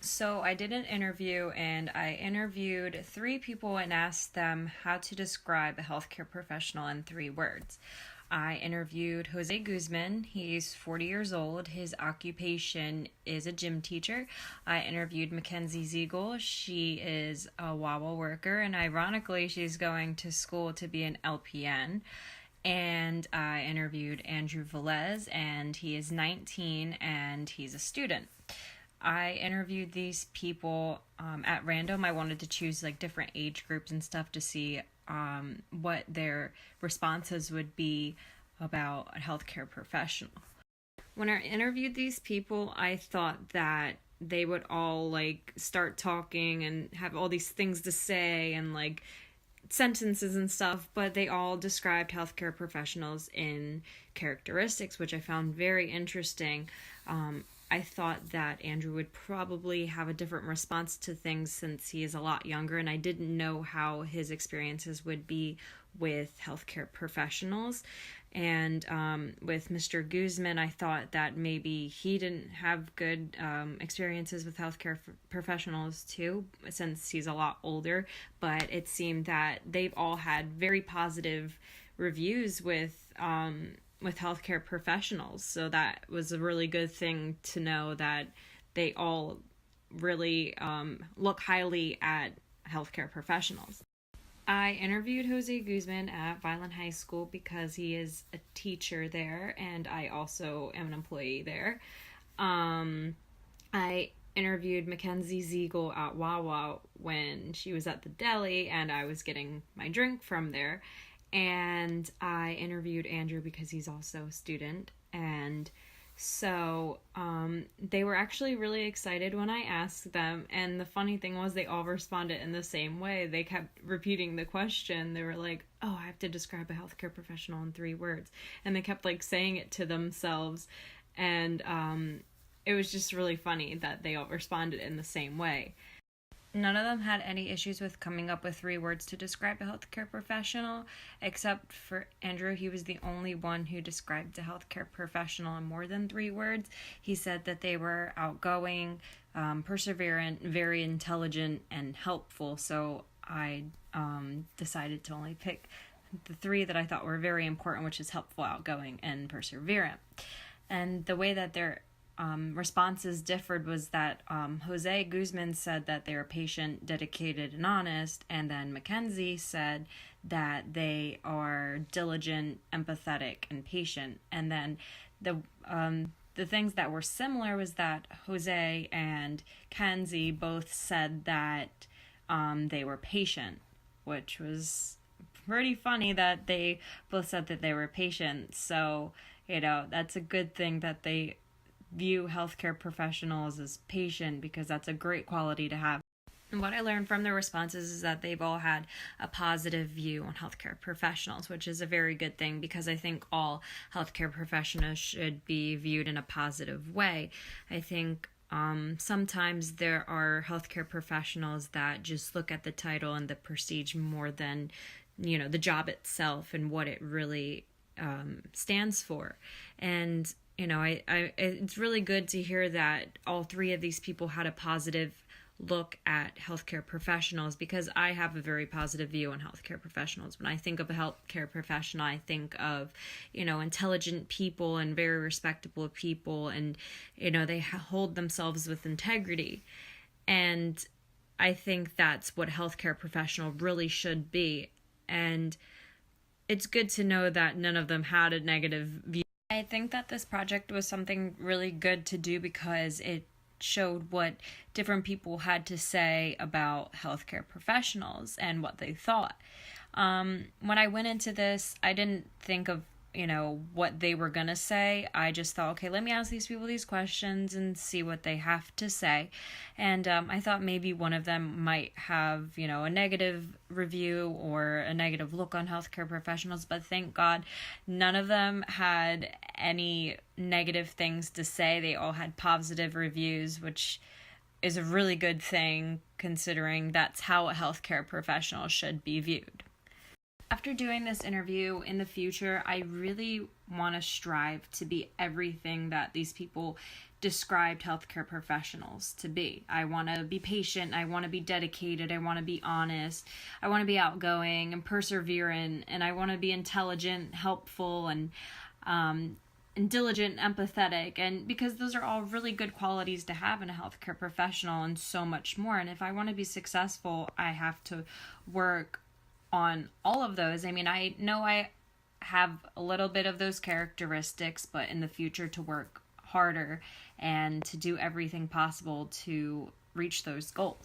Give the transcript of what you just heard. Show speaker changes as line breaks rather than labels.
So I did an interview and I interviewed three people and asked them how to describe a healthcare professional in 3 words. I interviewed Jose Guzman. He's 40 years old. His occupation is a gym teacher. I interviewed Mackenzie Ziegel. She is a Wawa worker, and ironically, she's going to school to be an LPN. And I interviewed Andrew Velez, and he is 19 and he's a student. I interviewed these people at random. I wanted to choose like different age groups and stuff to see what their responses would be about a healthcare professional. When I interviewed these people, I thought that they would all like start talking and have all these things to say and like sentences and stuff, but they all described healthcare professionals in characteristics, which I found very interesting. I thought that Andrew would probably have a different response to things since he is a lot younger, and I didn't know how his experiences would be with healthcare professionals. And with Mr. Guzman, I thought that maybe he didn't have good experiences with healthcare professionals too, since he's a lot older. But it seemed that they've all had very positive reviews with healthcare professionals. So that was a really good thing to know, that they all really look highly at healthcare professionals. I interviewed Jose Guzman at Violin High School because he is a teacher there, and I also am an employee there. I interviewed Mackenzie Ziegel at Wawa when she was at the deli, and I was getting my drink from there. And I interviewed Andrew because he's also a student. And so they were actually really excited when I asked them. And the funny thing was, they all responded in the same way. They kept repeating the question. They were like, oh, I have to describe a healthcare professional in 3 words. And they kept like saying it to themselves. And it was just really funny that they all responded in the same way. None of them had any issues with coming up with 3 words to describe a healthcare professional, except for Andrew. He was the only one who described a healthcare professional in more than 3 words. He said that they were outgoing, perseverant, very intelligent, and helpful. So I decided to only pick the 3 that I thought were very important, which is helpful, outgoing, and perseverant. And the way that their responses differed was that Jose Guzman said that they were patient, dedicated, and honest, and then Mackenzie said that they are diligent, empathetic, and patient. And then the things that were similar was that Jose and Kenzie both said that they were patient, which was pretty funny that they both said that they were patient. So, that's a good thing that they view healthcare professionals as patient, because that's a great quality to have. And what I learned from their responses is that they've all had a positive view on healthcare professionals, which is a very good thing, because I think all healthcare professionals should be viewed in a positive way. I think sometimes there are healthcare professionals that just look at the title and the prestige more than, the job itself and what it really stands for. And it's really good to hear that all 3 of these people had a positive look at healthcare professionals, because I have a very positive view on healthcare professionals. When I think of a healthcare professional, I think of, intelligent people and very respectable people, and, they hold themselves with integrity. And I think that's what a healthcare professional really should be. And it's good to know that none of them had a negative view. I think that this project was something really good to do because it showed what different people had to say about healthcare professionals and what they thought. When I went into this, I didn't think of, what they were going to say. I just thought, okay, let me ask these people these questions and see what they have to say. And I thought maybe one of them might have, a negative review or a negative look on healthcare professionals, but thank God none of them had any negative things to say. They all had positive reviews, which is a really good thing, considering that's how a healthcare professional should be viewed. After doing this interview, in the future, I really want to strive to be everything that these people described healthcare professionals to be. I want to be patient, I want to be dedicated, I want to be honest, I want to be outgoing and perseverant, and I want to be intelligent, helpful, and diligent, empathetic, and because those are all really good qualities to have in a healthcare professional, and so much more. And if I want to be successful, I have to work on all of those. I mean, I know I have a little bit of those characteristics, but in the future to work harder and to do everything possible to reach those goals.